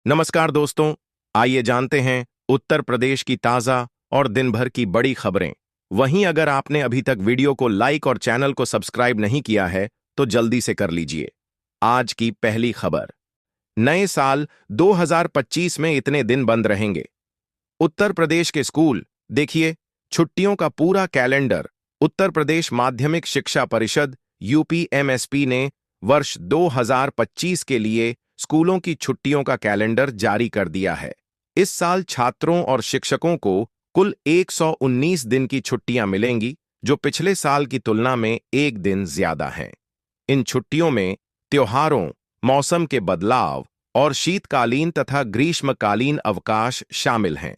नमस्कार दोस्तों। आइए जानते हैं उत्तर प्रदेश की ताज़ा और दिन भर की बड़ी खबरें। वहीं अगर आपने अभी तक वीडियो को लाइक और चैनल को सब्सक्राइब नहीं किया है तो जल्दी से कर लीजिए। आज की पहली खबर। नए साल 2025 में इतने दिन बंद रहेंगे। उत्तर प्रदेश के स्कूल देखिए, छुट्टियों का पूरा कैलेंडर। उत्तर प्रदेश माध्यमिक शिक्षा परिषद यूपीएमएसपी ने वर्ष 2025 के लिए स्कूलों की छुट्टियों का कैलेंडर जारी कर दिया है। इस साल छात्रों और शिक्षकों को कुल 119 दिन की छुट्टियां मिलेंगी, जो पिछले साल की तुलना में एक दिन ज्यादा हैं। इन छुट्टियों में त्योहारों, मौसम के बदलाव और शीतकालीन तथा ग्रीष्मकालीन अवकाश शामिल हैं।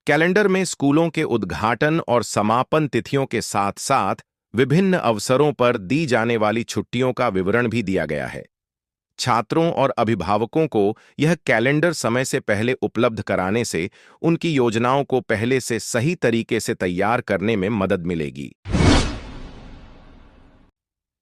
कैलेंडर में स्कूलों के उद्घाटन और समापन तिथियों के साथ साथ विभिन्न अवसरों पर दी जाने वाली छुट्टियों का विवरण भी दिया गया है। छात्रों और अभिभावकों को यह कैलेंडर समय से पहले उपलब्ध कराने से उनकी योजनाओं को पहले से सही तरीके से तैयार करने में मदद मिलेगी।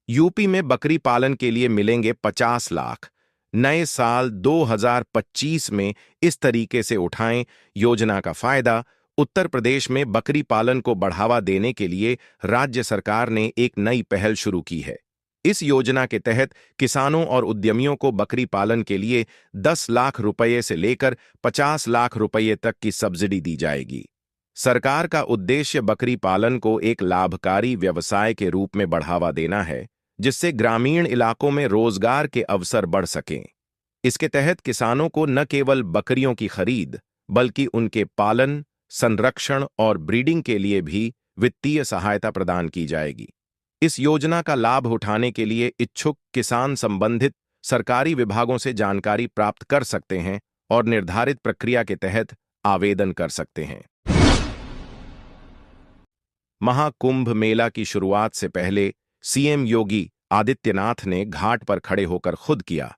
यूपी में बकरी पालन के लिए मिलेंगे 50 लाख। नए साल 2025 में इस तरीके से उठाएं योजना का फायदा। उत्तर प्रदेश में बकरी पालन को बढ़ावा देने के लिए राज्य सरकार ने एक नई पहल शुरू की है। इस योजना के तहत किसानों और उद्यमियों को बकरी पालन के लिए 10 लाख रुपये से लेकर 50 लाख रुपये तक की सब्सिडी दी जाएगी। सरकार का उद्देश्य बकरी पालन को एक लाभकारी व्यवसाय के रूप में बढ़ावा देना है, जिससे ग्रामीण इलाकों में रोजगार के अवसर बढ़ सकें। इसके तहत किसानों को न केवल बकरियों की खरीद, बल्कि उनके पालन, संरक्षण और ब्रीडिंग के लिए भी वित्तीय सहायता प्रदान की जाएगी। इस योजना का लाभ उठाने के लिए इच्छुक किसान संबंधित सरकारी विभागों से जानकारी प्राप्त कर सकते हैं और निर्धारित प्रक्रिया के तहत आवेदन कर सकते हैं। महाकुंभ मेला की शुरुआत से पहले सीएम योगी आदित्यनाथ ने घाट पर खड़े होकर खुद किया।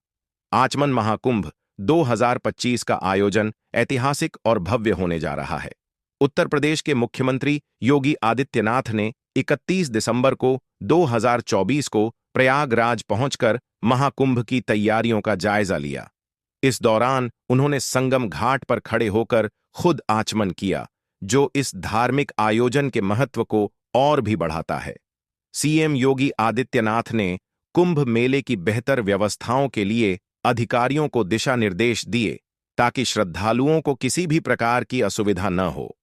आचमन महाकुंभ 2025 का आयोजन ऐतिहासिक और भव्य होने जा रहा है। उत्तर प्रदेश के मुख्यमंत्री योगी आदित्यनाथ ने 31 दिसंबर को 2024 को प्रयागराज पहुंचकर महाकुंभ की तैयारियों का जायजा लिया। इस दौरान उन्होंने संगम घाट पर खड़े होकर खुद आचमन किया, जो इस धार्मिक आयोजन के महत्व को और भी बढ़ाता है। सीएम योगी आदित्यनाथ ने कुंभ मेले की बेहतर व्यवस्थाओं के लिए अधिकारियों को दिशा निर्देश दिए, ताकि श्रद्धालुओं को किसी भी प्रकार की असुविधा न हो।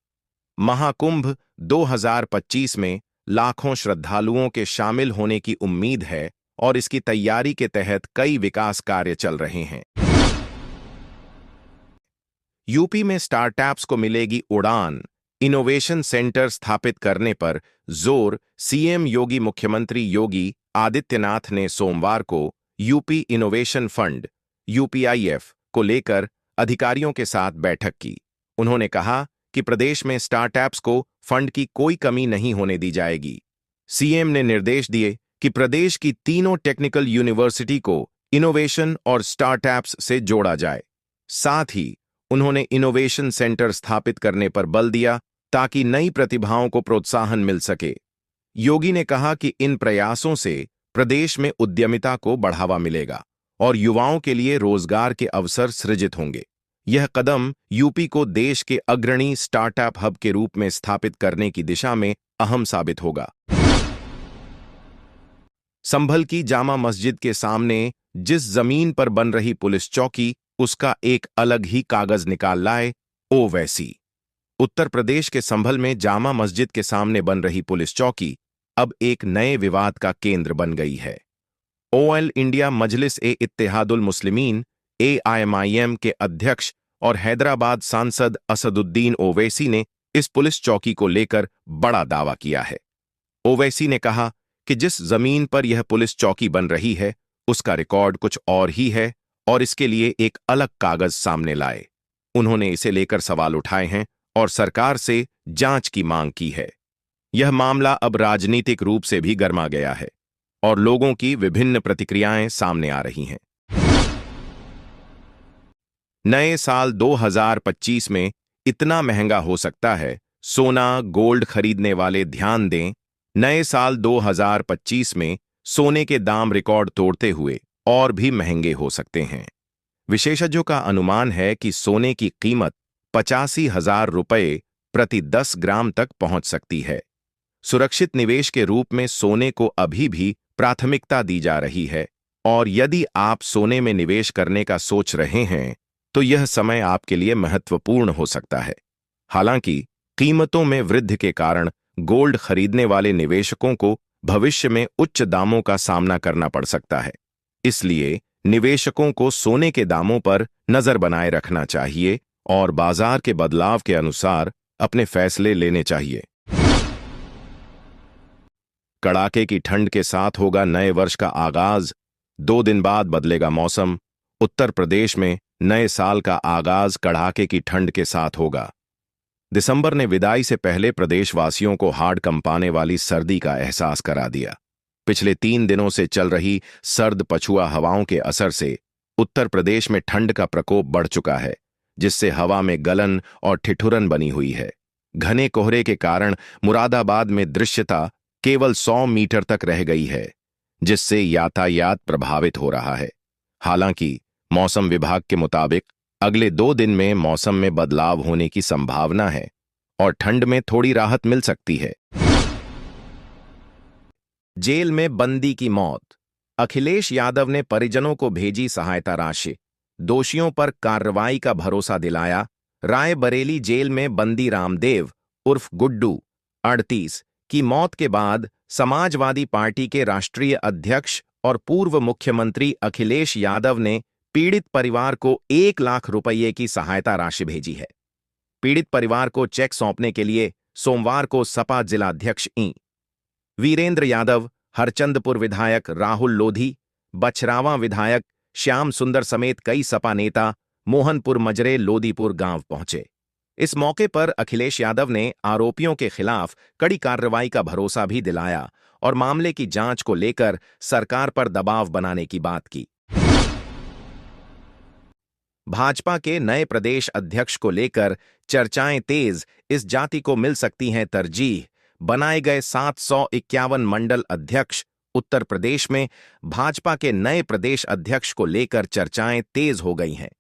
महाकुंभ 2025 में लाखों श्रद्धालुओं के शामिल होने की उम्मीद है और इसकी तैयारी के तहत कई विकास कार्य चल रहे हैं। यूपी में स्टार्टअप्स को मिलेगी उड़ान। इनोवेशन सेंटर स्थापित करने पर जोर। सीएम योगी मुख्यमंत्री योगी आदित्यनाथ ने सोमवार को यूपी इनोवेशन फंड यूपीआईएफ को लेकर अधिकारियों के साथ बैठक की। उन्होंने कहा कि प्रदेश में स्टार्टअप्स को फंड की कोई कमी नहीं होने दी जाएगी। सीएम ने निर्देश दिए कि प्रदेश की तीनों टेक्निकल यूनिवर्सिटी को इनोवेशन और स्टार्टअप्स से जोड़ा जाए। साथ ही उन्होंने इनोवेशन सेंटर स्थापित करने पर बल दिया, ताकि नई प्रतिभाओं को प्रोत्साहन मिल सके। योगी ने कहा कि इन प्रयासों से प्रदेश में उद्यमिता को बढ़ावा मिलेगा और युवाओं के लिए रोजगार के अवसर सृजित होंगे। यह कदम यूपी को देश के अग्रणी स्टार्टअप हब के रूप में स्थापित करने की दिशा में अहम साबित होगा। संभल की जामा मस्जिद के सामने जिस जमीन पर बन रही पुलिस चौकी, उसका एक अलग ही कागज निकाल लाए ओवैसी। उत्तर प्रदेश के संभल में जामा मस्जिद के सामने बन रही पुलिस चौकी अब एक नए विवाद का केंद्र बन गई है। ऑल इंडिया मजलिस ए इत्तेहादुल मुस्लिमीन AIMIM के अध्यक्ष और हैदराबाद सांसद असदुद्दीन ओवैसी ने इस पुलिस चौकी को लेकर बड़ा दावा किया है। ओवैसी ने कहा कि जिस जमीन पर यह पुलिस चौकी बन रही है, उसका रिकॉर्ड कुछ और ही है और इसके लिए एक अलग कागज सामने लाए। उन्होंने इसे लेकर सवाल उठाए हैं और सरकार से जांच की मांग की है। यह मामला अब राजनीतिक रूप से भी गर्मा गया है और लोगों की विभिन्न प्रतिक्रियाएं सामने आ रही हैं। नए साल 2025 में इतना महंगा हो सकता है, सोना गोल्ड खरीदने वाले ध्यान दें। नए साल 2025 में सोने के दाम रिकॉर्ड तोड़ते हुए और भी महंगे हो सकते हैं। विशेषज्ञों का अनुमान है कि सोने की कीमत 85,000 रुपये प्रति 10 ग्राम तक पहुंच सकती है। सुरक्षित निवेश के रूप में सोने को अभी भी प्राथमिकता दी जा रही है, और यदि आप सोने में निवेश करने का सोच रहे हैं तो यह समय आपके लिए महत्वपूर्ण हो सकता है। हालांकि कीमतों में वृद्धि के कारण गोल्ड खरीदने वाले निवेशकों को भविष्य में उच्च दामों का सामना करना पड़ सकता है। इसलिए निवेशकों को सोने के दामों पर नजर बनाए रखना चाहिए और बाजार के बदलाव के अनुसार अपने फैसले लेने चाहिए। कड़ाके की ठंड के साथ होगा नए वर्ष का आगाज। 2 दिन बाद बदलेगा मौसम। उत्तर प्रदेश में नए साल का आगाज कड़ाके की ठंड के साथ होगा। दिसंबर ने विदाई से पहले प्रदेशवासियों को हाड़ कंपाने वाली सर्दी का एहसास करा दिया। पिछले 3 दिनों से चल रही सर्द पछुआ हवाओं के असर से उत्तर प्रदेश में ठंड का प्रकोप बढ़ चुका है, जिससे हवा में गलन और ठिठुरन बनी हुई है। घने कोहरे के कारण मुरादाबाद में दृश्यता केवल 100 मीटर तक रह गई है, जिससे यातायात प्रभावित हो रहा है। हालांकि मौसम विभाग के मुताबिक अगले 2 दिन में मौसम में बदलाव होने की संभावना है और ठंड में थोड़ी राहत मिल सकती है। जेल में बंदी की मौत। अखिलेश यादव ने परिजनों को भेजी सहायता राशि। दोषियों पर कार्रवाई का भरोसा दिलाया। रायबरेली जेल में बंदी रामदेव उर्फ गुड्डू 38 की मौत के बाद समाजवादी पार्टी के राष्ट्रीय अध्यक्ष और पूर्व मुख्यमंत्री अखिलेश यादव ने पीड़ित परिवार को 1 लाख रुपये की सहायता राशि भेजी है। पीड़ित परिवार को चेक सौंपने के लिए सोमवार को सपा जिलाध्यक्ष वीरेंद्र यादव, हरचंदपुर विधायक राहुल लोधी, बछरावा विधायक श्याम सुंदर समेत कई सपा नेता मोहनपुर मजरे लोदीपुर गांव पहुंचे। इस मौके पर अखिलेश यादव ने आरोपियों के खिलाफ कड़ी कार्रवाई का भरोसा भी दिलाया और मामले की जांच को लेकर सरकार पर दबाव बनाने की बात की। भाजपा के नए प्रदेश अध्यक्ष को लेकर चर्चाएं तेज। इस जाति को मिल सकती हैं तरजीह। बनाए गए 751 मंडल अध्यक्ष। उत्तर प्रदेश में भाजपा के नए प्रदेश अध्यक्ष को लेकर चर्चाएं तेज हो गई हैं।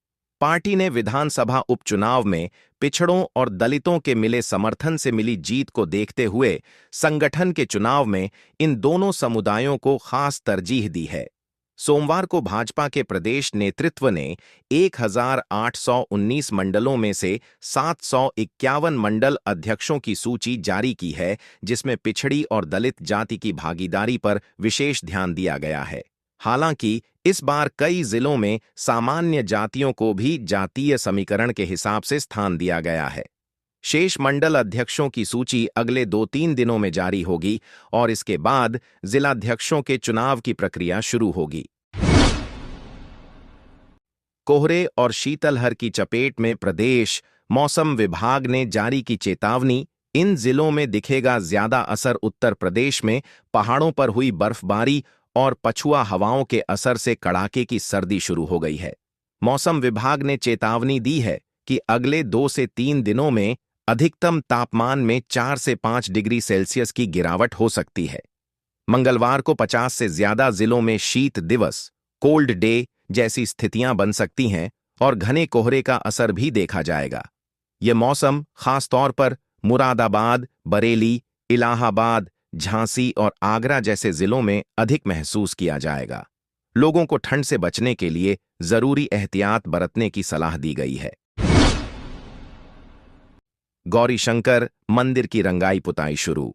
पार्टी ने विधानसभा उपचुनाव में पिछड़ों और दलितों के मिले समर्थन से मिली जीत को देखते हुए संगठन के चुनाव में इन दोनों समुदायों को खास तरजीह दी है। सोमवार को भाजपा के प्रदेश नेतृत्व ने 1819 मंडलों में से 751 मंडल अध्यक्षों की सूची जारी की है, जिसमें पिछड़ी और दलित जाति की भागीदारी पर विशेष ध्यान दिया गया है। हालांकि इस बार कई जिलों में सामान्य जातियों को भी जातीय समीकरण के हिसाब से स्थान दिया गया है। शेष मंडल अध्यक्षों की सूची अगले 2-3 दिनों में जारी होगी और इसके बाद जिलाध्यक्षों के चुनाव की प्रक्रिया शुरू होगी। कोहरे और शीतलहर की चपेट में प्रदेश। मौसम विभाग ने जारी की चेतावनी। इन जिलों में दिखेगा ज्यादा असर। उत्तर प्रदेश में पहाड़ों पर हुई बर्फबारी और पछुआ हवाओं के असर से कड़ाके की सर्दी शुरू हो गई है। मौसम विभाग ने चेतावनी दी है कि अगले 2 से 3 दिनों में अधिकतम तापमान में 4 से 5 डिग्री सेल्सियस की गिरावट हो सकती है। मंगलवार को 50 से ज्यादा जिलों में शीत दिवस, कोल्ड डे जैसी स्थितियां बन सकती हैं और घने कोहरे का असर भी देखा जाएगा। यह मौसम खासतौर पर मुरादाबाद, बरेली, इलाहाबाद, झांसी और आगरा जैसे जिलों में अधिक महसूस किया जाएगा। लोगों को ठंड से बचने के लिए जरूरी एहतियात बरतने की सलाह दी गई है। गौरीशंकर मंदिर की रंगाई पुताई शुरू।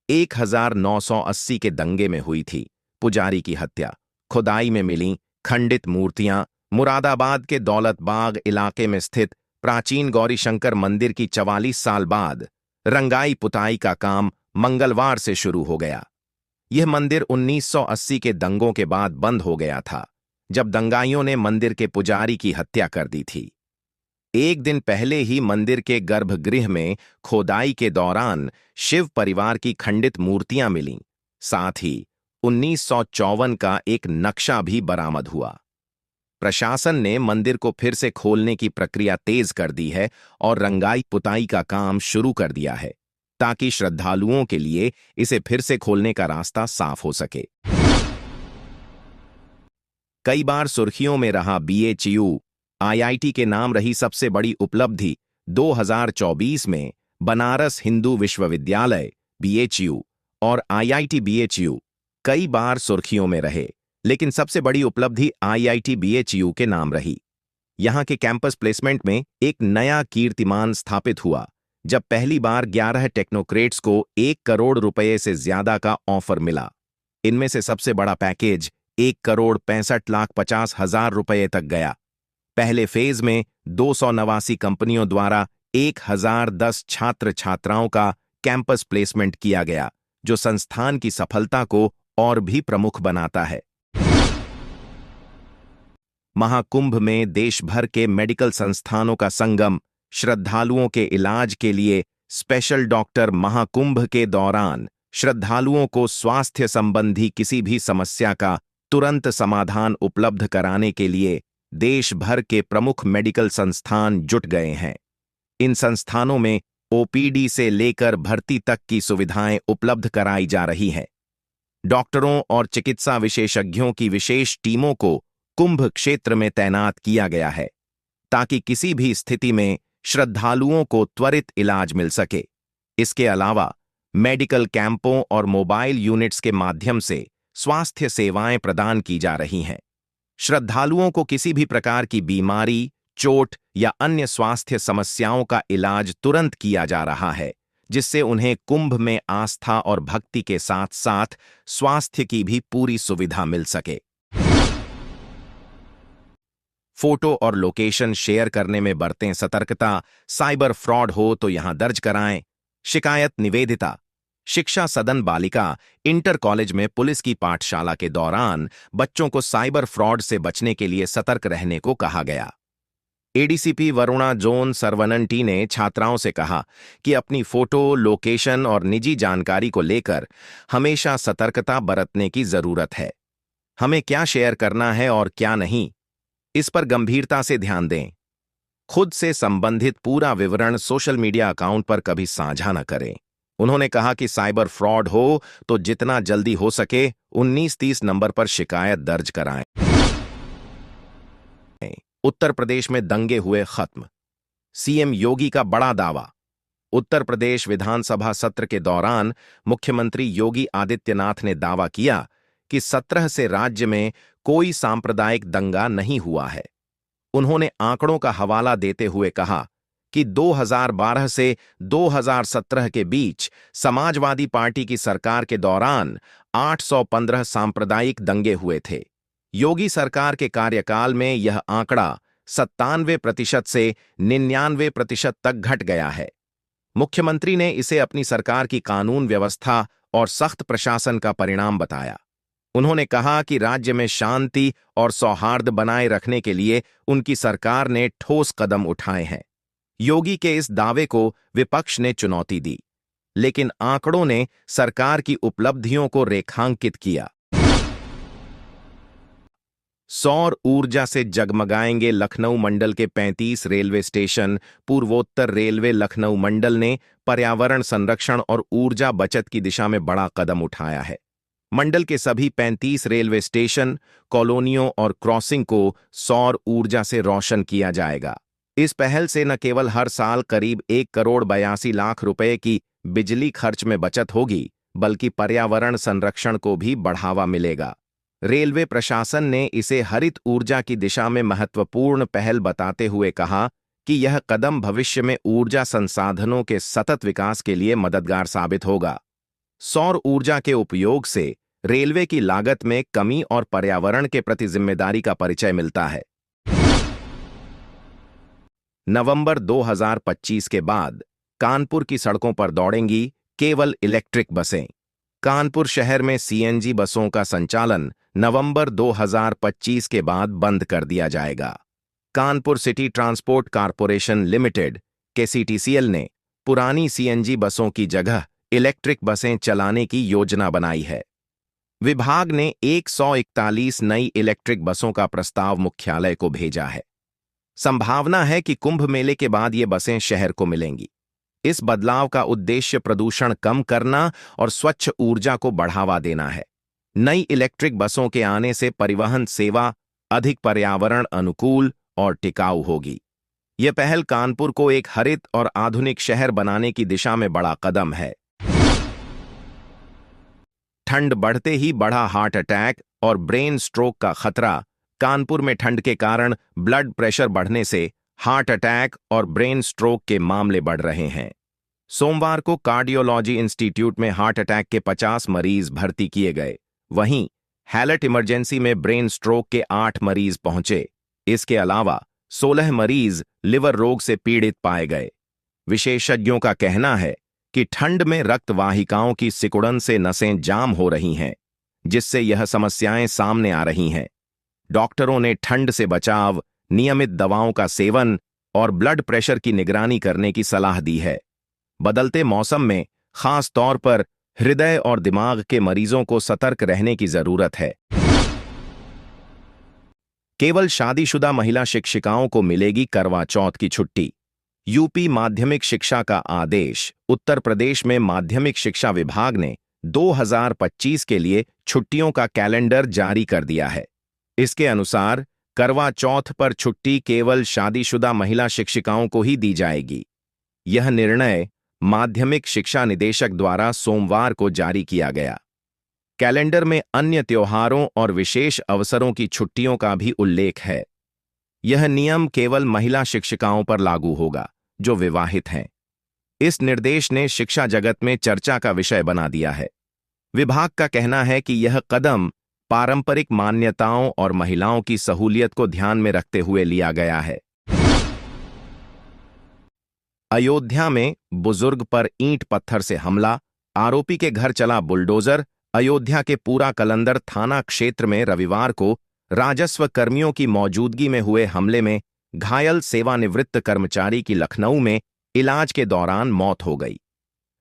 1980 के दंगे में हुई थी पुजारी की हत्या। खुदाई में मिली खंडित मूर्तियां। मुरादाबाद के दौलत बाग इलाके में स्थित प्राचीन गौरीशंकर मंदिर की 44 साल बाद रंगाई पुताई का काम मंगलवार से शुरू हो गया। यह मंदिर 1980 के दंगों के बाद बंद हो गया था, जब दंगाइयों ने मंदिर के पुजारी की हत्या कर दी थी। एक दिन पहले ही मंदिर के गर्भगृह में खोदाई के दौरान शिव परिवार की खंडित मूर्तियां मिलीं। साथ ही 1954 का एक नक्शा भी बरामद हुआ। प्रशासन ने मंदिर को फिर से खोलने की प्रक्रिया तेज कर दी है और रंगाई पुताई का काम शुरू कर दिया है, ताकि श्रद्धालुओं के लिए इसे फिर से खोलने का रास्ता साफ हो सके। कई बार सुर्खियों में रहा बीएचयू। आईआईटी के नाम रही सबसे बड़ी उपलब्धि 2024 में बनारस हिंदू विश्वविद्यालय बीएचयू और आईआईटी बीएचयू कई बार सुर्खियों में रहे, लेकिन सबसे बड़ी उपलब्धि आईआईटी बीएचयू के नाम रही। यहां के कैंपस प्लेसमेंट में एक नया कीर्तिमान स्थापित हुआ जब पहली बार 11 टेक्नोक्रेट्स को 1 करोड़ रुपए से ज्यादा का ऑफर मिला। इनमें से सबसे बड़ा पैकेज 1,65,50,000 रुपए तक गया। पहले फेज में 289 कंपनियों द्वारा 1,010 छात्र छात्राओं का कैंपस प्लेसमेंट किया गया, जो संस्थान की सफलता को और भी प्रमुख बनाता है। महाकुंभ में देश भर के मेडिकल संस्थानों का संगम, श्रद्धालुओं के इलाज के लिए स्पेशल डॉक्टर। महाकुंभ के दौरान श्रद्धालुओं को स्वास्थ्य संबंधी किसी भी समस्या का तुरंत समाधान उपलब्ध कराने के लिए देश भर के प्रमुख मेडिकल संस्थान जुट गए हैं। इन संस्थानों में ओपीडी से लेकर भर्ती तक की सुविधाएं उपलब्ध कराई जा रही हैं। डॉक्टरों और चिकित्सा विशेषज्ञों की विशेष टीमों को कुंभ क्षेत्र में तैनात किया गया है ताकि किसी भी स्थिति में श्रद्धालुओं को त्वरित इलाज मिल सके। इसके अलावा मेडिकल कैंपों और मोबाइल यूनिट्स के माध्यम से स्वास्थ्य सेवाएं प्रदान की जा रही हैं। श्रद्धालुओं को किसी भी प्रकार की बीमारी, चोट या अन्य स्वास्थ्य समस्याओं का इलाज तुरंत किया जा रहा है, जिससे उन्हें कुंभ में आस्था और भक्ति के साथ साथ स्वास्थ्य की भी पूरी सुविधा मिल सके। फोटो और लोकेशन शेयर करने में बरतें सतर्कता। साइबर फ्रॉड हो तो यहां दर्ज कराएं। शिकायत निवेदिता। शिक्षा सदन बालिका इंटर कॉलेज में पुलिस की पाठशाला के दौरान बच्चों को साइबर फ्रॉड से बचने के लिए सतर्क रहने को कहा गया। एडीसीपी वरुणा जोन सर्वनंटी ने छात्राओं से कहा कि अपनी फोटो, लोकेशन और निजी जानकारी को लेकर हमेशा सतर्कता बरतने की जरूरत है। हमें क्या शेयर करना है और क्या नहीं, इस पर गंभीरता से ध्यान दें। खुद से संबंधित पूरा विवरण सोशल मीडिया अकाउंट पर कभी साझा न करें। उन्होंने कहा कि साइबर फ्रॉड हो तो जितना जल्दी हो सके 1930 नंबर पर शिकायत दर्ज कराएं। उत्तर प्रदेश में दंगे हुए खत्म। सीएम योगी का बड़ा दावा। उत्तर प्रदेश विधानसभा सत्र के दौरान मुख्यमंत्री योगी आदित्यनाथ ने दावा किया कि 17 से राज्य में कोई सांप्रदायिक दंगा नहीं हुआ है। उन्होंने आंकड़ों का हवाला देते हुए कहा कि 2012 से 2017 के बीच समाजवादी पार्टी की सरकार के दौरान 815 सांप्रदायिक दंगे हुए थे। योगी सरकार के कार्यकाल में यह आंकड़ा 97% से 99% तक घट गया है। मुख्यमंत्री ने इसे अपनी सरकार की कानून व्यवस्था और सख्त प्रशासन का परिणाम बताया। उन्होंने कहा कि राज्य में शांति और सौहार्द बनाए रखने के लिए उनकी सरकार ने ठोस कदम उठाए हैं। योगी के इस दावे को विपक्ष ने चुनौती दी, लेकिन आंकड़ों ने सरकार की उपलब्धियों को रेखांकित किया। सौर ऊर्जा से जगमगाएंगे लखनऊ मंडल के 35 रेलवे स्टेशन। पूर्वोत्तर रेलवे लखनऊ मंडल ने पर्यावरण संरक्षण और ऊर्जा बचत की दिशा में बड़ा कदम उठाया है। मंडल के सभी 35 रेलवे स्टेशन, कॉलोनियों और क्रॉसिंग को सौर ऊर्जा से रोशन किया जाएगा। इस पहल से न केवल हर साल करीब 1,82,00,000 रुपए की बिजली खर्च में बचत होगी, बल्कि पर्यावरण संरक्षण को भी बढ़ावा मिलेगा। रेलवे प्रशासन ने इसे हरित ऊर्जा की दिशा में महत्वपूर्ण पहल बताते हुए कहा कि यह कदम भविष्य में ऊर्जा संसाधनों के सतत विकास के लिए मददगार साबित होगा। सौर ऊर्जा के उपयोग से रेलवे की लागत में कमी और पर्यावरण के प्रति जिम्मेदारी का परिचय मिलता है। नवंबर 2025 के बाद कानपुर की सड़कों पर दौड़ेंगी केवल इलेक्ट्रिक बसें। कानपुर शहर में सीएनजी बसों का संचालन नवंबर 2025 के बाद बंद कर दिया जाएगा। Kanpur city transport corporation limited KCTCL ने पुरानी सीएनजी बसों की जगह इलेक्ट्रिक बसें चलाने की योजना बनाई है। विभाग ने 141 नई इलेक्ट्रिक बसों का प्रस्ताव मुख्यालय को भेजा है। संभावना है कि कुंभ मेले के बाद ये बसें शहर को मिलेंगी। इस बदलाव का उद्देश्य प्रदूषण कम करना और स्वच्छ ऊर्जा को बढ़ावा देना है। नई इलेक्ट्रिक बसों के आने से परिवहन सेवा अधिक पर्यावरण अनुकूल और टिकाऊ होगी। यह पहल कानपुर को एक हरित और आधुनिक शहर बनाने की दिशा में बड़ा कदम है। ठंड बढ़ते ही बढ़ा हार्ट अटैक और ब्रेन स्ट्रोक का खतरा। कानपुर में ठंड के कारण ब्लड प्रेशर बढ़ने से हार्ट अटैक और ब्रेन स्ट्रोक के मामले बढ़ रहे हैं। सोमवार को कार्डियोलॉजी इंस्टीट्यूट में हार्ट अटैक के 50 मरीज भर्ती किए गए। वहीं हैलट इमरजेंसी में ब्रेन स्ट्रोक के 8 मरीज पहुंचे। इसके अलावा 16 मरीज लिवर रोग से पीड़ित पाए गए। विशेषज्ञों का कहना है कि ठंड में रक्त वाहिकाओं की सिकुड़न से नसें जाम हो रही हैं, जिससे यह समस्याएं सामने आ रही हैं। डॉक्टरों ने ठंड से बचाव, नियमित दवाओं का सेवन और ब्लड प्रेशर की निगरानी करने की सलाह दी है। बदलते मौसम में खास तौर पर हृदय और दिमाग के मरीजों को सतर्क रहने की जरूरत है। केवल शादीशुदा महिला शिक्षिकाओं को मिलेगी करवा चौथ की छुट्टी। यूपी माध्यमिक शिक्षा का आदेश। उत्तर प्रदेश में माध्यमिक शिक्षा विभाग ने 2025 के लिए छुट्टियों का कैलेंडर जारी कर दिया है। इसके अनुसार करवा चौथ पर छुट्टी केवल शादीशुदा महिला शिक्षिकाओं को ही दी जाएगी। यह निर्णय माध्यमिक शिक्षा निदेशक द्वारा सोमवार को जारी किया गया। कैलेंडर में अन्य त्योहारों और विशेष अवसरों की छुट्टियों का भी उल्लेख है। यह नियम केवल महिला शिक्षिकाओं पर लागू होगा जो विवाहित हैं। इस निर्देश ने शिक्षा जगत में चर्चा का विषय बना दिया है। विभाग का कहना है कि यह कदम पारंपरिक मान्यताओं और महिलाओं की सहूलियत को ध्यान में रखते हुए लिया गया है। अयोध्या में बुजुर्ग पर ईंट पत्थर से हमला, आरोपी के घर चला बुलडोजर। अयोध्या के पूरा कलंदर थाना क्षेत्र में रविवार को राजस्व कर्मियों की मौजूदगी में हुए हमले में घायल सेवानिवृत्त कर्मचारी की लखनऊ में इलाज के दौरान मौत हो गई।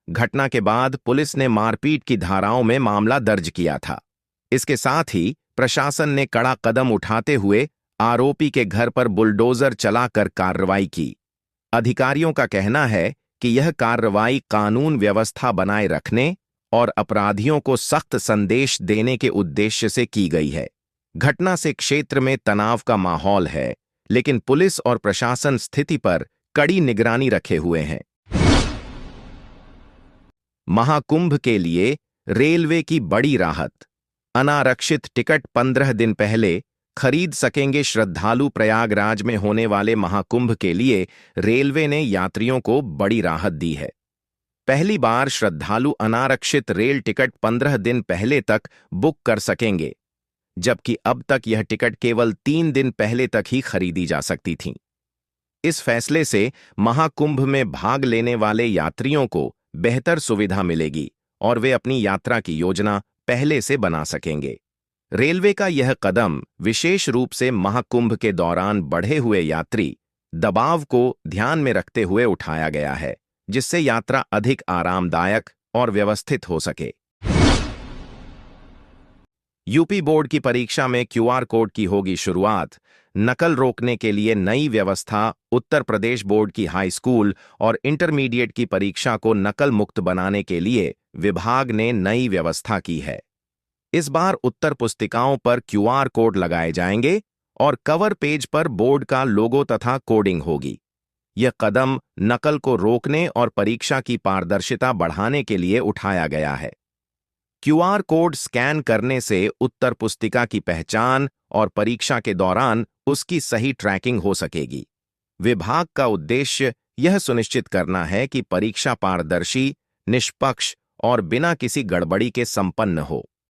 घटना के बाद पुलिस ने मारपीट की धाराओं में मामला दर्ज किया था। इसके साथ ही प्रशासन ने कड़ा कदम उठाते हुए आरोपी के घर पर बुलडोजर चलाकर कार्रवाई की। अधिकारियों का कहना है कि यह कार्रवाई कानून व्यवस्था बनाए रखने और अपराधियों को सख्त संदेश देने के उद्देश्य से की गई है। घटना से क्षेत्र में तनाव का माहौल है, लेकिन पुलिस और प्रशासन स्थिति पर कड़ी निगरानी रखे हुए हैं। महाकुंभ के लिए रेलवे की बड़ी राहत। अनारक्षित टिकट 15 दिन पहले खरीद सकेंगे श्रद्धालु। प्रयागराज में होने वाले महाकुंभ के लिए रेलवे ने यात्रियों को बड़ी राहत दी है। पहली बार श्रद्धालु अनारक्षित रेल टिकट 15 दिन पहले तक बुक कर सकेंगे, जबकि अब तक यह टिकट केवल 3 दिन पहले तक ही खरीदी जा सकती थीं। इस फैसले से महाकुंभ में भाग लेने वाले यात्रियों को बेहतर सुविधा मिलेगी और वे अपनी यात्रा की योजना पहले से बना सकेंगे। रेलवे का यह कदम विशेष रूप से महाकुंभ के दौरान बढ़े हुए यात्री दबाव को ध्यान में रखते हुए उठाया गया है, जिससे यात्रा अधिक आरामदायक और व्यवस्थित हो सके। यूपी बोर्ड की परीक्षा में क्यूआर कोड की होगी शुरुआत। नकल रोकने के लिए नई व्यवस्था। उत्तर प्रदेश बोर्ड की हाई स्कूल और इंटरमीडिएट की परीक्षा को नकल मुक्त बनाने के लिए विभाग ने नई व्यवस्था की है। इस बार उत्तर पुस्तिकाओं पर क्यूआर कोड लगाए जाएंगे और कवर पेज पर बोर्ड का लोगो तथा कोडिंग होगी। यह कदम नकल को रोकने और परीक्षा की पारदर्शिता बढ़ाने के लिए उठाया गया है। क्यूआर कोड स्कैन करने से उत्तर पुस्तिका की पहचान और परीक्षा के दौरान उसकी सही ट्रैकिंग हो सकेगी। विभाग का उद्देश्य यह सुनिश्चित करना है कि परीक्षा पारदर्शी, निष्पक्ष और बिना किसी गड़बड़ी के संपन्न हो।